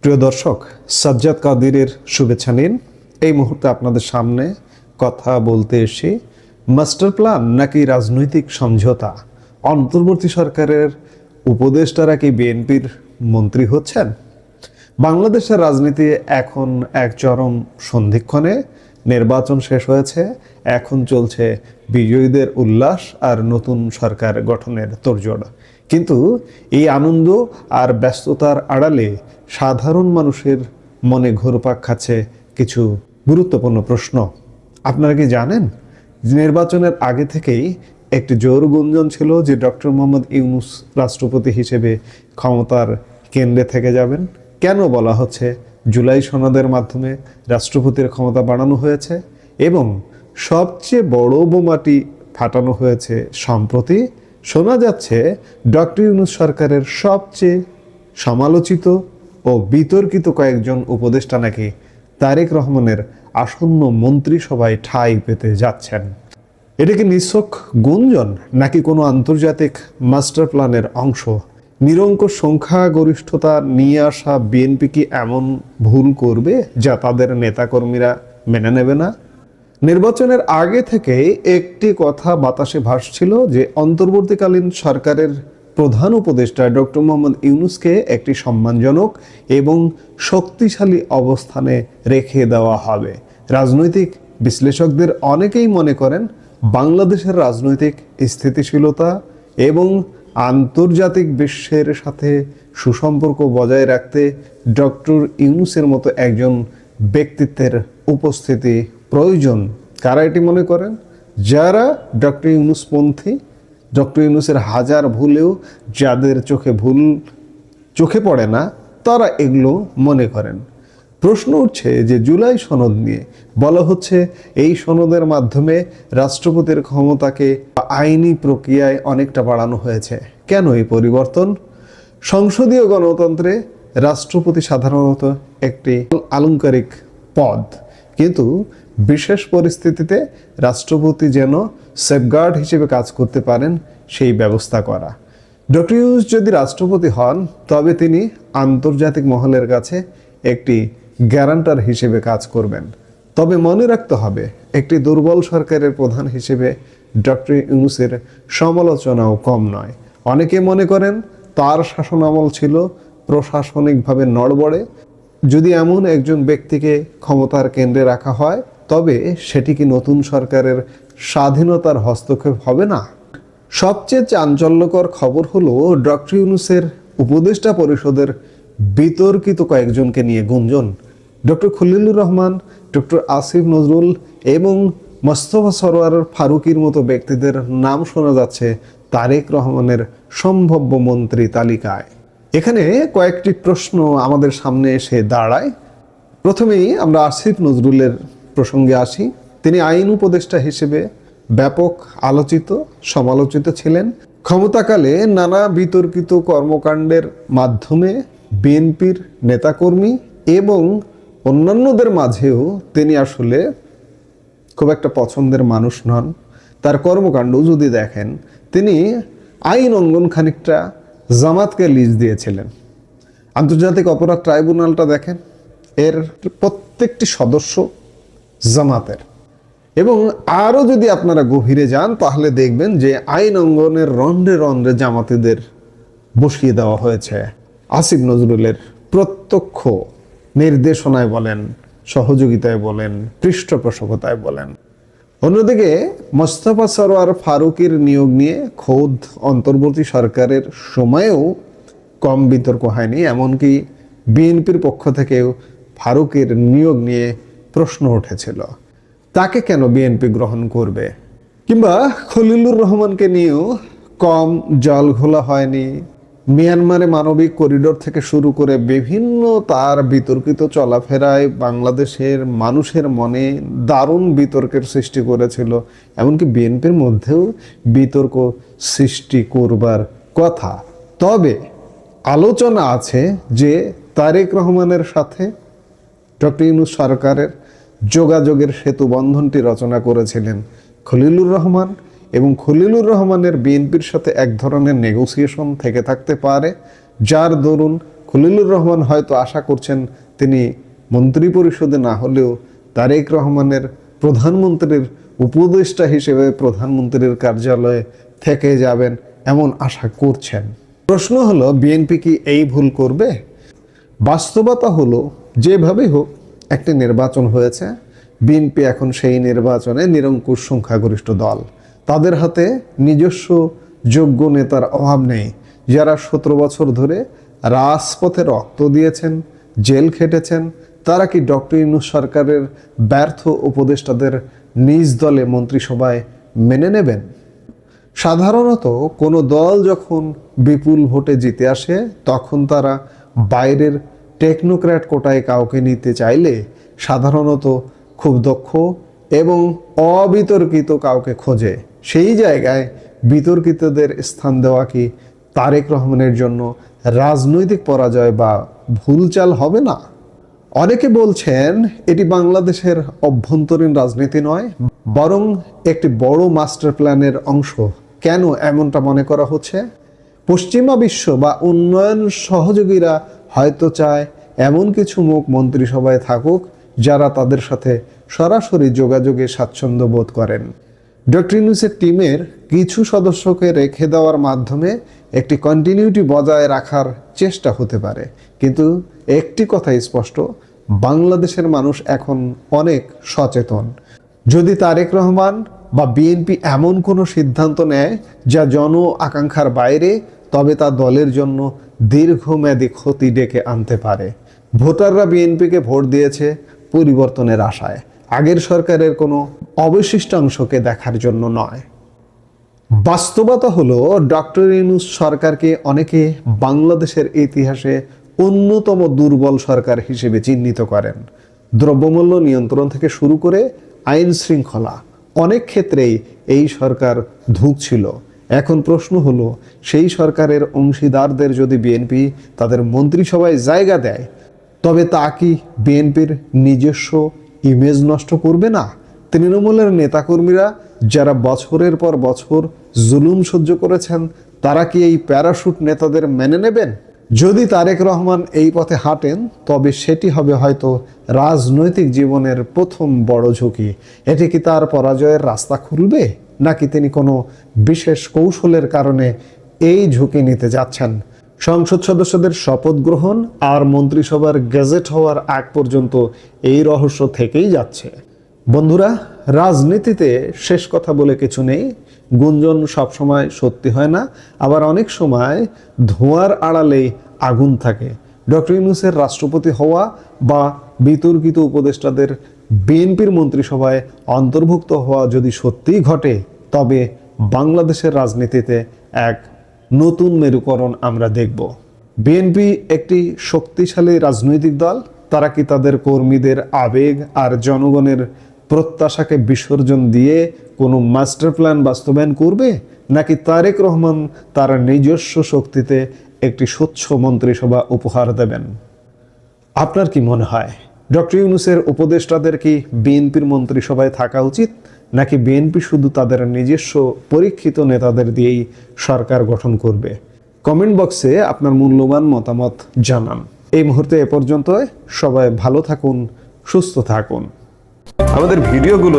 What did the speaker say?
প্রিয় দর্শক, সাজ্জাদ কাদিরের শুভেচ্ছা নিন। এই মুহূর্তে আপনাদের সামনে কথা বলতে এসে মাস্টার প্ল্যান নাকি রাজনৈতিক সমঝোতা, অন্তর্বর্তী সরকারের উপদেষ্টারা কি বিএনপির মন্ত্রী হচ্ছেন? বাংলাদেশের রাজনীতি এখন এক চরম সন্ধিক্ষণে। নির্বাচন শেষ হয়েছে, এখন চলছে বিজয়ীদের উল্লাস আর নতুন সরকার গঠনের তোড়জোড়। কিন্তু এই আনন্দ আর ব্যস্ততার আড়ালে সাধারণ মানুষের মনে ঘুরপাক খাচ্ছে কিছু গুরুত্বপূর্ণ প্রশ্ন। আপনারা কি জানেন, নির্বাচনের আগে থেকেই একটি জোর গুঞ্জন ছিল যে ডক্টর মোহাম্মদ ইউনূস রাষ্ট্রপতি হিসেবে ক্ষমতার কেন্দ্রে থেকে যাবেন? কেন বলা হচ্ছে জুলাই সনদের মাধ্যমে রাষ্ট্রপতির ক্ষমতা বাড়ানো হয়েছে? এবং সবচেয়ে বড় বোমাটি ফাটানো হয়েছে সম্প্রতি। শোনা যাচ্ছে ডক্টর ইউনূস সরকারের সবচেয়ে সমালোচিত ও বিতর্কিত কয়েকজন উপদেষ্টা নাকি তারেক রহমানের আসন্ন মন্ত্রিসভায় ঠাঁই পেতে যাচ্ছেন। এটা কি নিছক গুঞ্জন নাকি কোনো আন্তর্জাতিক মাস্টার প্ল্যানের অংশ? নিরঙ্কুশ সংখ্যাগরিষ্ঠতা নিয়ে আসা বিএনপি কি এমন ভুল করবে যা তাদের নেতাকর্মীরা মেনে নেবে না? নির্বাচনের আগে থেকে একটি কথা বাতাসে ভাসছিল যে অন্তর্বর্তীকালীন সরকারের প্রধান উপদেষ্টা ডক্টর মোহাম্মদ ইউনূসকে একটি সম্মানজনক এবং শক্তিশালী অবস্থানে রেখে দেওয়া হবে। রাজনৈতিক বিশ্লেষকদের অনেকেই মনে করেন বাংলাদেশের রাজনৈতিক স্থিতিশীলতা এবং আন্তর্জাতিক বিশ্বের সাথে সুসম্পর্ক বজায় রাখতে ডক্টর ইউনূসের মতো একজন ব্যক্তিত্বের উপস্থিতি প্রয়োজন। কারা এটি মনে করেন? যারা ডক্টর ইউনূসপন্থী, ডক্টর ইউনূসের হাজার ভুলেও যাদের ভুল চোখে পড়ে না, তারা এগুলো মনে করেন। প্রশ্ন উঠছে যে জুলাই সনদ নিয়ে বলা হচ্ছে এই সনদের মাধ্যমে রাষ্ট্রপতির ক্ষমতাকে আইনি প্রক্রিয়ায় অনেকটা বাড়ানো হয়েছে। কেন এই পরিবর্তন? সংসদীয় গণতন্ত্রে রাষ্ট্রপতি সাধারণত একটি আলংকারিক পদ, কিন্তু বিশেষ পরিস্থিতিতে রাষ্ট্রপতি যেন সেফগার্ড হিসেবে কাজ করতে পারেন সেই ব্যবস্থা করা। ডক্টর ইউনূস যদি রাষ্ট্রপতি হন তবে তিনি আন্তর্জাতিক মহলের কাছে একটি গ্যারান্টার হিসেবে কাজ করবেন। তবে মনে রাখতে হবে, একটি দুর্বল সরকারের প্রধান হিসেবে ডক্টর ইউনূসের সমালোচনাও কম নয়। অনেকে মনে করেন তার শাসনামল ছিল প্রশাসনিকভাবে নড়বড়ে। যদি এমন একজন ব্যক্তিকে ক্ষমতার কেন্দ্রে রাখা হয় তবে সেটি কি নতুন সরকারের স্বাধীনতার হস্তক্ষেপ হবে না? সবচেয়ে চাঞ্চল্যকর খবর হলো ডক্টর ইউনূসের উপদেষ্টা পরিষদের বিতর্কিত কয়েকজনকে নিয়ে গুঞ্জন। ডক্টর খলিলুর রহমান, ডক্টর আসিফ নজরুল এবং মোস্তফা সরোয়ার ফারুকীর মতো ব্যক্তিদের নাম শোনা যাচ্ছে তারেক রহমানের সম্ভাব্য মন্ত্রী তালিকায়। এখানে কয়েকটি প্রশ্ন আমাদের সামনে এসে দাঁড়ায়। প্রথমেই আমরা আসিফ নজরুলের প্রসঙ্গে আসি। তিনি আইন উপদেষ্টা হিসেবে ব্যাপক আলোচিত সমালোচিত ছিলেন। ক্ষমতাকালে নানা বিতর্কিত কর্মকাণ্ডের মাধ্যমে বিএনপির নেতাকর্মী এবং অন্যান্যদের মাঝেও তিনি আসলে খুব একটা পছন্দের মানুষ নন। তার কর্মকাণ্ড যদি দেখেন, তিনি আইন অঙ্গন খানিকটা জামাতকে লিজ দিয়েছিলেন। আন্তর্জাতিক অপরাধ ট্রাইব্যুনালটা দেখেন, এর প্রত্যেকটি সদস্য জামাতের। এবং আরও যদি আপনারা গভীরে যান তাহলে দেখবেন যে আইন অঙ্গনের রন্ধ্রে রন্ধ্রে জামাতিদের বসিয়ে দেওয়া হয়েছে। আসিফ নজরুলের প্রত্যক্ষ নির্দেশনায় বলেন, সহযোগিতায় বলেন, পৃষ্ঠপোষকতায় বলেন। অন্যদিকে মোস্তফা সরোয়ার ফারুকীর নিয়োগ নিয়ে খোদ অন্তর্বর্তী সরকারের সময়েও কম বিতর্ক হয়নি। এমনকি বিএনপির পক্ষ থেকেও ফারুকীর নিয়োগ নিয়ে প্রশ্ন উঠেছিল, তাকে কেন বিএনপি গ্রহণ করবে? কিংবা খলিলুর রহমানকে নিয়েও কম জল ঘোলা হয়নি। মিয়ানমারে মানবিক করিডোর থেকে শুরু করে বিভিন্ন তার বিতর্কিত চলাফেরায় বাংলাদেশের মানুষের মনে দারুণ বিতর্কের সৃষ্টি করেছিল। এমনকি বিএনপির মধ্যেও বিতর্ক সৃষ্টি করবার কথা। তবে আলোচনা আছে যে তারেক রহমানের সাথে ডক্টর ইউনূস সরকারের যোগাযোগের সেতু বন্ধনটি রচনা করেছিলেন খলিলুর রহমান, এবং খলিলুর রহমানের বিএনপির সাথে এক ধরনের নেগোসিয়েশন থেকে থাকতে পারে, যার দরুন খলিলুর রহমান হয়তো আশা করছেন তিনি মন্ত্রী পরিষদে না হলেও তারেক রহমানের প্রধানমন্ত্রীর উপদেষ্টা হিসেবে প্রধানমন্ত্রীর কার্যালয়ে থেকে যাবেন এমন আশা করছেন। প্রশ্ন হলো বিএনপি কি এই ভুল করবে? বাস্তবতা হলো যেভাবেই হোক একটি নির্বাচন হয়েছে, বিএনপি এখন সেই নির্বাচনে নিরঙ্কুশ সংখ্যাগরিষ্ঠ দল। তাদের হাতে নিজস্ব যোগ্য নেতার অভাব নেই, যারা 17 বছর ধরে রাজপথে রক্ত দিয়েছেন, জেল খেটেছেন। তারা কি ডক্টর ইউনূস সরকারের ব্যর্থ উপদেষ্টাদের নিজ দলে মন্ত্রিসভায় মেনে নেবেন? সাধারণত কোনো দল যখন বিপুল ভোটে জিতে আসে তখন তারা বাইরের টেকনোক্র্যাট কোটায় কাউকে নিতে চাইলে সাধারণত খুব দক্ষ এবং অবিতর্কিত কাউকে খোঁজে। সেই জায়গায় বিতর্কিতদের স্থান দেওয়া কি তারেক রহমানের জন্য রাজনৈতিক পরাজয় বা ভুলচাল হবে না? অনেকে বলছেন এটি বাংলাদেশের অভ্যন্তরীণ রাজনীতি নয়, বরং একটি বড় মাস্টার প্ল্যানের অংশ। কেন এমনটা মনে করা হচ্ছে? পশ্চিমা বিশ্ব বা উন্নয়ন সহযোগীরা হয়তো চায় এমন কিছু মুখ মন্ত্রিসভায় থাকুক যারা তাদের সাথে সরাসরি যোগাযোগে স্বাচ্ছন্দ্য বোধ করেন। ডক্টর ইউনূসের টিমের কিছু সদস্যকে রেখে দেওয়ার মাধ্যমে একটি কন্টিনিউটি বজায় রাখার চেষ্টা হতে পারে। কিন্তু একটি কথাই স্পষ্ট, বাংলাদেশের মানুষ এখন অনেক সচেতন। যদি তারেক রহমান বা বিএনপি এমন কোনো সিদ্ধান্ত নেয় যা জন আকাঙ্ক্ষার বাইরে, তবে তা দলের জন্য দীর্ঘমেয়াদী ক্ষতি ডেকে আনতে পারে। ভোটাররা বিএনপিকে ভোট দিয়েছে পরিবর্তনের আশায়, আগের সরকারের কোনো অবশিষ্টাংশকে দেখার জন্য নয়। বাস্তবতা হলো ডক্টর ইউনূস সরকারকে অনেকে বাংলাদেশের ইতিহাসে অন্যতম দুর্বল সরকার হিসেবে চিহ্নিত করেন। দ্রব্যমূল্য নিয়ন্ত্রণ থেকে শুরু করে আইন শৃঙ্খলা অনেক ক্ষেত্রেই এই সরকার ধুঁকছিল। এখন প্রশ্ন হলো, সেই সরকারের অংশীদারদের যদি বিএনপি তাদের মন্ত্রিসভায় জায়গা দেয়, তবে তা কি বিএনপির নিজস্ব ইমেজ নষ্ট করবে না? তৃণমূলের নেতাকর্মীরা যারা বছরের পর বছর জুলুম সহ্য করেছেন, তারা কি এই প্যারাশুট নেতাদের মেনে নেবেন? যদি তারেক রহমান এই পথে হাঁটেন, তবে সেটি হবে হয়তো রাজনৈতিক জীবনের প্রথম বড় ঝুঁকি। এটি কি তার পরাজয়ের রাস্তা খুলবে, নাকি তিনি কোনো বিশেষ কৌশলের কারণে এই ঝুঁকি নিতে যাচ্ছেন? সংসদ সদস্যদের শপথ গ্রহণ আর মন্ত্রিসভার গেজেট হওয়ার আগ পর্যন্ত এই রহস্য থেকেই যাচ্ছে। বন্ধুরা, রাজনীতিতে শেষ কথা বলে কিছু নেই। গুঞ্জন সবসময় সত্যি হয় না, আবার অনেক সময় ধোঁয়ার আড়ালেই আগুন থাকে। ডক্টর ইউনূসের রাষ্ট্রপতি হওয়া বা বিতর্কিত উপদেষ্টাদের বিএনপির মন্ত্রিসভায় অন্তর্ভুক্ত হওয়া যদি সত্যিই ঘটে, তবে বাংলাদেশের রাজনীতিতে এক নতুন মেরুকরণ আমরা দেখব। বিএনপি একটি শক্তিশালী রাজনৈতিক দল। তারা কি তাদের কর্মীদের আবেগ আর জনগণের প্রত্যাশাকে বিসর্জন দিয়ে কোনো মাস্টার প্ল্যান বাস্তবায়ন করবে, নাকি তারেক রহমান তার নিজস্ব শক্তিতে একটি স্বচ্ছ মন্ত্রিসভা উপহার দেবেন? আপনার কি মনে হয়, ডক্টর ইউনূসের উপদেষ্টাদের কি বিএনপির মন্ত্রিসভায় থাকা উচিত, নাকি বিএনপি শুধু তাদের নিজস্ব পরীক্ষিত নেতাদের দিয়েই সরকার গঠন করবে? কমেন্ট বক্সে আপনার মূল্যবান মতামত জানান। এই মুহূর্তে এ পর্যন্ত। সবাই ভালো থাকুন, সুস্থ থাকুন। আমাদের ভিডিওগুলো